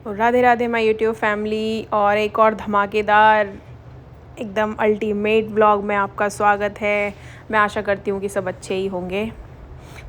Radhe Radhe my YouTube family, और एक और धमाकेदार एकदम अल्टीमेट व्लॉग में आपका स्वागत है। मैं आशा करती हूँ कि सब अच्छे ही होंगे।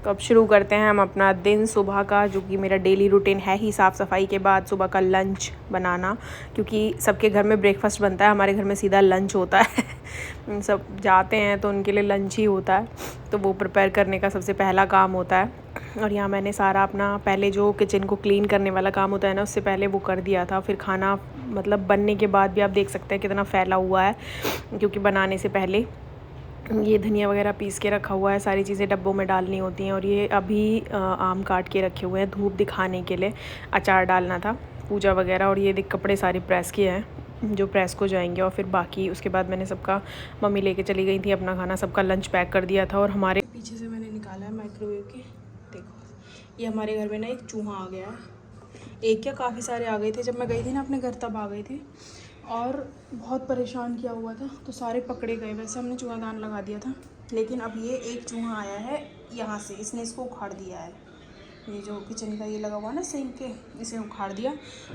तो अब शुरू करते हैं हम अपना दिन सुबह का, जो कि मेरा डेली रूटीन है ही साफ़ सफाई के बाद सुबह का लंच बनाना, क्योंकि सबके घर में ब्रेकफास्ट बनता है, हमारे घर में सीधा लंच होता है। सब जाते हैं तो उनके लिए लंच ही होता है, तो वो प्रिपेयर करने का सबसे पहला काम होता है। और यहाँ मैंने सारा अपना पहले जो किचन को क्लीन करने वाला काम होता है ना, उससे पहले वो कर दिया था। फिर खाना मतलब बनने के बाद भी आप देख सकते हैं कितना फैला हुआ है, क्योंकि बनाने से पहले ये धनिया वगैरह पीस के रखा हुआ है, सारी चीज़ें डब्बों में डालनी होती हैं। और ये अभी आम काट के रखे हुए हैं धूप दिखाने के लिए, अचार डालना था, पूजा वगैरह। और ये देख कपड़े सारे प्रेस किए हैं जो प्रेस को जाएंगे। और फिर बाकी उसके बाद मैंने सबका, मम्मी लेके चली गई थी अपना खाना, सबका लंच पैक कर दिया था। और हमारे पीछे से मैंने निकाला है माइक्रोवेव के, देखो ये हमारे घर में ना एक चूहा आ गया है। एक क्या, काफ़ी सारे आ गए थे जब मैं गई थी ना अपने घर, तब आ गए थे और बहुत परेशान किया हुआ था, तो सारे पकड़े गए। वैसे हमने चूहादान लगा दिया था, लेकिन अब ये एक चूहा आया है यहाँ से, इसने इसको उखाड़ दिया है। ये जो किचन का ये लगा हुआ ना सिंक के, इसे उखाड़ दिया।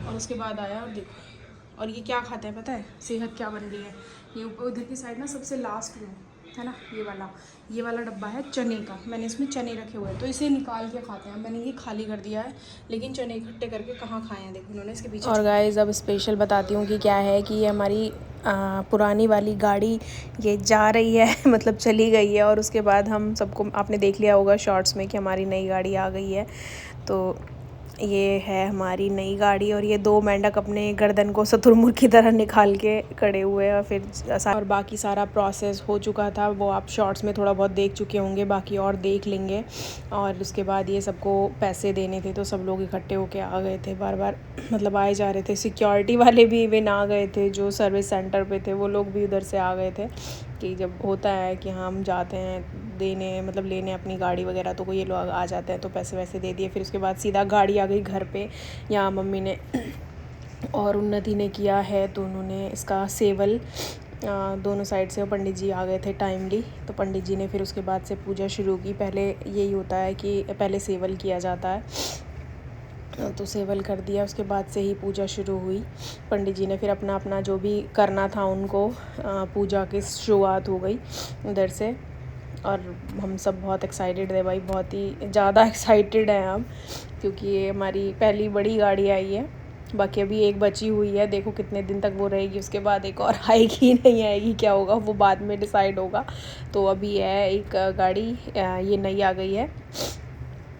और उसके बाद आया और देखो, और ये क्या खाता है पता है, सेहत क्या बन रही है। ये ऊपर उधर की साइड ना सबसे लास्ट में है ना, ये वाला डब्बा है चने का, मैंने इसमें चने रखे हुए हैं, तो इसे निकाल के खाते हैं। मैंने ये खाली कर दिया है, लेकिन चने इकट्ठे करके कहाँ खाए हैं, देखो उन्होंने इसके पीछे। और गाइस अब स्पेशल बताती हूँ कि क्या है, कि ये हमारी पुरानी वाली गाड़ी ये जा रही है मतलब चली गई है। और उसके बाद हम सबको, आपने देख लिया होगा शॉर्ट्स में कि हमारी नई गाड़ी आ गई है। तो ये है हमारी नई गाड़ी, और ये दो मेंढक अपने गर्दन को शुतुरमुर्ग की तरह निकाल के खड़े हुए हैं। और फिर और बाकी सारा प्रोसेस हो चुका था, वो आप शॉर्ट्स में थोड़ा बहुत देख चुके होंगे, बाकी और देख लेंगे। और उसके बाद ये सबको पैसे देने थे, तो सब लोग इकट्ठे होके आ गए थे, बार बार मतलब आए जा रहे थे। सिक्योरिटी वाले भी इवन आ गए थे, जो सर्विस सेंटर पे थे वो लोग भी उधर से आ गए थे। कि जब होता है कि हम जाते हैं देने, मतलब लेने अपनी गाड़ी वगैरह, तो कोई ये लोग आ जाते हैं, तो पैसे वैसे दे दिए। फिर उसके बाद सीधा गाड़ी आ गई घर पे। यहाँ मम्मी ने और उन्नति ने किया है, तो उन्होंने इसका सेवल दोनों साइड से, पंडित जी आ गए थे टाइमली, तो पंडित जी ने फिर उसके बाद से पूजा शुरू की। पहले यही होता है कि पहले सेवल किया जाता है, तो सेवल कर दिया, उसके बाद से ही पूजा शुरू हुई। पंडित जी ने फिर अपना अपना जो भी करना था उनको, पूजा की शुरुआत हो गई उधर से। और हम सब बहुत एक्साइटेड थे भाई, बहुत ही ज़्यादा एक्साइटेड हैं हम, क्योंकि ये हमारी पहली बड़ी गाड़ी आई है। बाकी अभी एक बची हुई है, देखो कितने दिन तक वो रहेगी, उसके बाद एक और आएगी नहीं आएगी, क्या होगा वो बाद में डिसाइड होगा। तो अभी है एक गाड़ी, ये नई आ गई है,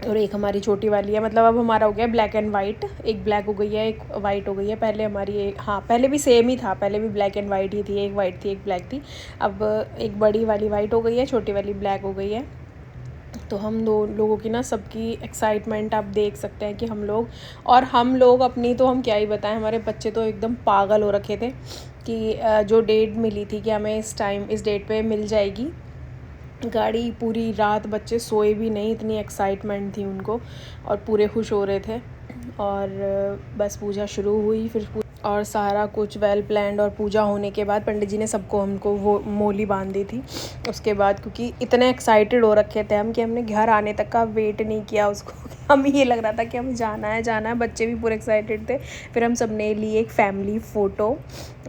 और एक हमारी छोटी वाली है। मतलब अब हमारा हो गया ब्लैक एंड वाइट, एक ब्लैक हो गई है एक वाइट हो गई है। पहले हमारी एक, हाँ पहले भी सेम ही था, पहले भी ब्लैक एंड वाइट ही थी, एक वाइट थी एक ब्लैक थी। अब एक बड़ी वाली वाइट हो गई है, छोटी वाली ब्लैक हो गई है। तो हम दो लोगों की ना, सबकी एक्साइटमेंट आप देख सकते हैं कि हम लोग अपनी तो हम क्या ही बताएं, हमारे बच्चे तो एकदम पागल हो रखे थे कि जो डेट मिली थी कि हमें इस डेट पे मिल जाएगी गाड़ी। पूरी रात बच्चे सोए भी नहीं, इतनी एक्साइटमेंट थी उनको, और पूरे खुश हो रहे थे। और बस पूजा शुरू हुई, फिर और सारा कुछ वेल प्लान्ड। और पूजा होने के बाद पंडित जी ने सबको, हमको वो मोली बांध दी थी। उसके बाद क्योंकि इतने एक्साइटेड हो रखे थे हम, कि हमने घर आने तक का वेट नहीं किया उसको। हमें ये लग रहा था कि हमें जाना है, बच्चे भी पूरे एक्साइटेड थे। फिर हम सब ने लिए एक फैमिली फ़ोटो,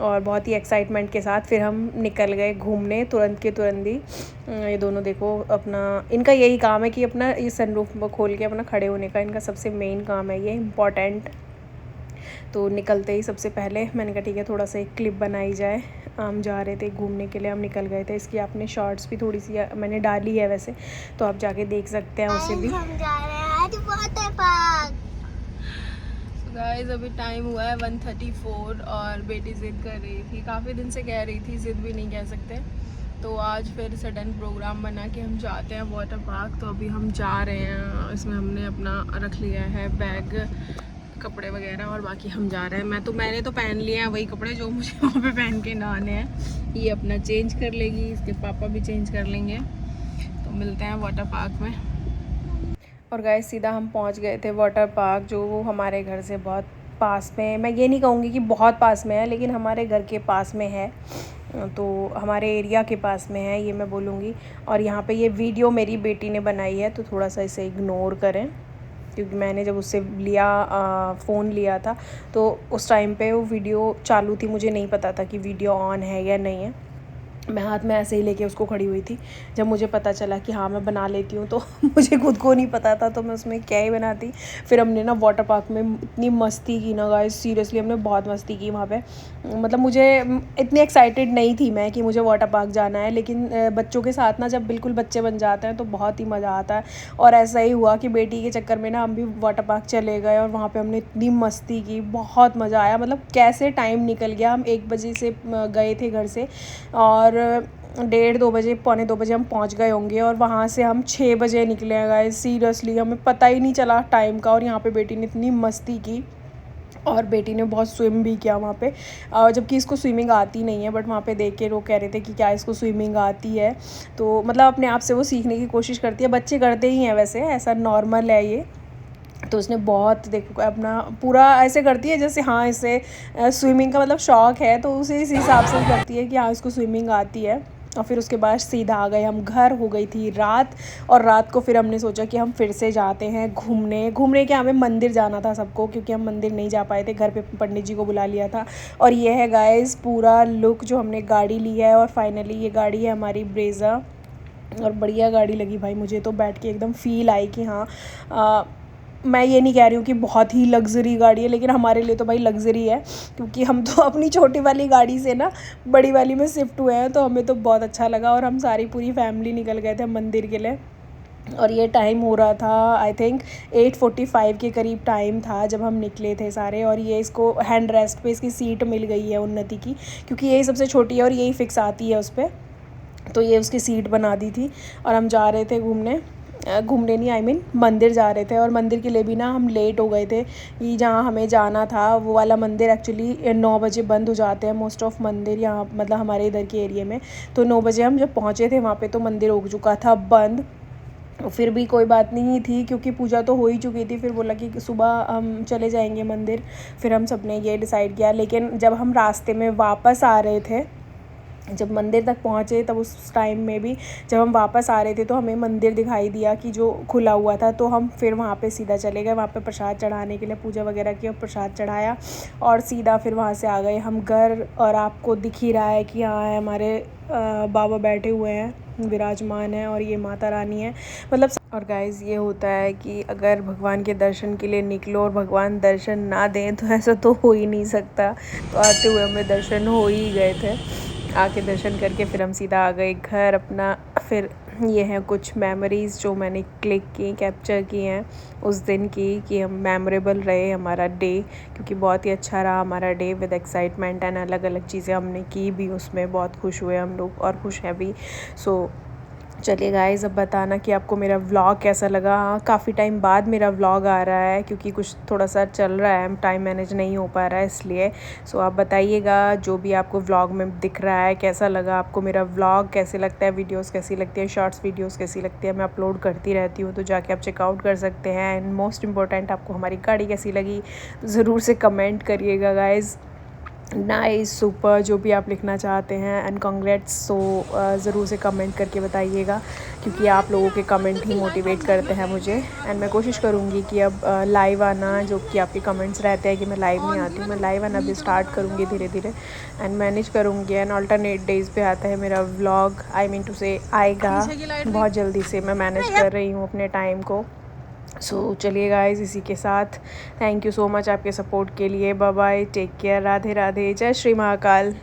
और बहुत ही एक्साइटमेंट के साथ फिर हम निकल गए घूमने तुरंत के तुरंत ही। ये दोनों देखो अपना, इनका यही काम है कि अपना ये सनरूफ खोल के अपना खड़े होने का इनका सबसे मेन काम है, ये इम्पॉर्टेंट। तो निकलते ही सबसे पहले मैंने कहा ठीक है, थोड़ा सा एक क्लिप बनाई जाए। हम जा रहे थे घूमने के लिए, हम निकल गए थे। इसकी आपने शॉर्ट्स भी थोड़ी सी मैंने डाली है वैसे, तो आप जाके देख सकते हैं उसे भी। हम जा रहे हैं आज वाटर पार्क। गाइस अभी टाइम हुआ है 1:34, और बेटी ज़िद कर रही थी, काफ़ी दिन से कह रही थी, ज़िद भी नहीं कह सकते। तो आज फिर सडन प्रोग्राम बना कि हम जाते हैं वाटर पार्क। तो अभी हम जा रहे हैं, इसमें हमने अपना रख लिया है बैग, कपड़े वगैरह, और बाकी हम जा रहे हैं। मैंने तो पहन लिए हैं वही कपड़े जो मुझे वहाँ पे पहन के नहाने हैं। ये अपना चेंज कर लेगी, इसके पापा भी चेंज कर लेंगे। तो मिलते हैं वाटर पार्क में। और गाइस सीधा हम पहुंच गए थे वाटर पार्क, जो हमारे घर से बहुत पास में है। मैं ये नहीं कहूँगी कि बहुत पास में है, लेकिन हमारे घर के पास में है, तो हमारे एरिया के पास में है, ये मैं बोलूँगी। और यहाँ पे ये वीडियो मेरी बेटी ने बनाई है, तो थोड़ा सा इसे इग्नोर करें। क्योंकि मैंने जब उससे फ़ोन लिया था तो उस टाइम पे वो वीडियो चालू थी, मुझे नहीं पता था कि वीडियो ऑन है या नहीं है। मैं हाथ में ऐसे ही लेके उसको खड़ी हुई थी। जब मुझे पता चला कि हाँ मैं बना लेती हूँ तो मुझे खुद को नहीं पता था, तो मैं उसमें क्या ही बनाती। फिर हमने ना वाटर पार्क में इतनी मस्ती की ना गाइस, सीरियसली हमने बहुत मस्ती की वहाँ पे। मतलब मुझे इतनी एक्साइटेड नहीं थी मैं कि मुझे वाटर पार्क जाना है, लेकिन बच्चों के साथ ना जब बिल्कुल बच्चे बन जाते हैं तो बहुत ही मज़ा आता है। और ऐसा ही हुआ कि बेटी के चक्कर में ना हम भी वाटर पार्क चले गए और वहाँ पे हमने इतनी मस्ती की, बहुत मज़ा आया। मतलब कैसे टाइम निकल गया, हम 1 बजे से गए थे घर से और 1:30-2 बजे, पौने 2 बजे हम पहुंच गए होंगे और वहाँ से हम 6 बजे निकले हैं गाइस। सीरियसली हमें पता ही नहीं चला टाइम का। और यहाँ पे बेटी ने इतनी मस्ती की और बेटी ने बहुत स्विम भी किया वहाँ पे, जबकि इसको स्विमिंग आती नहीं है, बट वहाँ पे देख के वो कह रहे थे कि क्या इसको स्विमिंग आती है। तो मतलब अपने आप से वो सीखने की कोशिश करती है, बच्चे करते ही हैं वैसे, ऐसा नॉर्मल है ये। तो उसने बहुत देखो अपना पूरा ऐसे करती है जैसे हाँ इसे स्विमिंग का मतलब शौक़ है, तो उसे इस हिसाब से करती है कि हाँ इसको स्विमिंग आती है। और फिर उसके बाद सीधा आ गए हम घर, हो गई थी रात। और रात को फिर हमने सोचा कि हम फिर से जाते हैं घूमने क्या, हमें मंदिर जाना था सबको, क्योंकि हम मंदिर नहीं जा पाए थे, घर पे पंडित जी को बुला लिया था। और ये है गाइस पूरा लुक जो हमने गाड़ी ली है। और फाइनली ये गाड़ी है हमारी ब्रेज़ा, और बढ़िया गाड़ी लगी भाई मुझे तो, बैठ के एकदम फ़ील आई कि हाँ मैं ये नहीं कह रही हूँ कि बहुत ही लग्ज़री गाड़ी है, लेकिन हमारे लिए तो भाई लग्ज़री है, क्योंकि हम तो अपनी छोटी वाली गाड़ी से ना बड़ी वाली में शिफ्ट हुए हैं। तो हमें तो बहुत अच्छा लगा और हम सारी पूरी फैमिली निकल गए थे मंदिर के लिए। और ये टाइम हो रहा था आई थिंक 8:45 के करीब टाइम था जब हम निकले थे सारे। और ये इसको हैंड रेस्ट पे इसकी सीट मिल गई है उन्नति की, क्योंकि यही सबसे छोटी है और यही फ़िक्स आती है उस पर, तो ये उसकी सीट बना दी थी। और हम जा रहे थे घूमने नहीं, आई मीन मंदिर जा रहे थे। और मंदिर के लिए भी ना हम लेट हो गए थे, कि जहाँ हमें जाना था वो वाला मंदिर एक्चुअली 9 बजे बंद हो जाते हैं मोस्ट ऑफ मंदिर यहाँ, मतलब हमारे इधर के एरिया में। तो 9 बजे हम जब पहुँचे थे वहाँ पे तो मंदिर हो चुका था बंद। फिर भी कोई बात नहीं थी, क्योंकि पूजा तो हो ही चुकी थी। फिर बोला कि सुबह हम चले जाएंगे मंदिर, फिर हम सब ने ये डिसाइड किया। लेकिन जब हम रास्ते में वापस आ रहे थे, जब मंदिर तक पहुँचे, तब उस टाइम में भी जब हम वापस आ रहे थे तो हमें मंदिर दिखाई दिया कि जो खुला हुआ था। तो हम फिर वहाँ पे सीधा चले गए, वहाँ पे प्रसाद चढ़ाने के लिए, पूजा वगैरह की और प्रसाद चढ़ाया और सीधा फिर वहाँ से आ गए हम घर। और आपको दिख ही रहा है कि यहाँ है हमारे बाबा बैठे हुए हैं, विराजमान है, और ये माता रानी है मतलब। और गाइज़ ये होता है कि अगर भगवान के दर्शन के लिए निकलो और भगवान दर्शन ना दें तो ऐसा तो हो ही नहीं सकता। तो आते हुए हमें दर्शन हो ही गए थे, आके दर्शन करके फिर हम सीधा आ गए घर अपना। फिर ये हैं कुछ मेमोरीज़ जो मैंने क्लिक की, कैप्चर की हैं उस दिन की, कि हम मेमोरेबल रहे हमारा डे, क्योंकि बहुत ही अच्छा रहा हमारा डे विद एक्साइटमेंट एंड अलग अलग चीज़ें हमने की भी उसमें, बहुत खुश हुए हम लोग और खुश हैं भी। सो चलिए गाइज़ अब बताना कि आपको मेरा व्लॉग कैसा लगा। हाँ काफ़ी टाइम बाद मेरा व्लॉग आ रहा है, क्योंकि कुछ थोड़ा सा चल रहा है, टाइम मैनेज नहीं हो पा रहा है इसलिए। सो आप बताइएगा जो भी आपको व्लॉग में दिख रहा है, कैसा लगा आपको मेरा व्लॉग, कैसे लगता है, वीडियोस कैसी लगती है, शॉर्ट्स वीडियोस कैसी लगती है। मैं अपलोड करती रहती हूँ, तो जाके आप चेकआउट कर सकते हैं। एंड मोस्ट इंपॉर्टेंट, आपको हमारी गाड़ी कैसी लगी ज़रूर से कमेंट करिएगा गाइज़। नाइस, सुपर, जो भी आप लिखना चाहते हैं, एंड कॉन्ग्रेट्स। सो ज़रूर से कमेंट करके बताइएगा, क्योंकि आप लोगों के कमेंट ही मोटिवेट करते हैं मुझे। एंड मैं कोशिश करूँगी कि अब लाइव आना, जो कि आपके कमेंट्स रहते हैं कि मैं लाइव नहीं आती हूँ, मैं लाइव आना भी स्टार्ट करूँगी धीरे धीरे एंड मैनेज करूँगी। एंड अल्टरनेट डेज़ पे आता है मेरा व्लॉग, आई मीन टू से आएगा बहुत जल्दी से। मैं मैनेज कर रही हूँ अपने टाइम को। सो चलिए गाइज़, इसी के साथ थैंक यू सो मच आपके सपोर्ट के लिए। Bye bye, take care, Radhe Radhe, जय श्री महाकाल।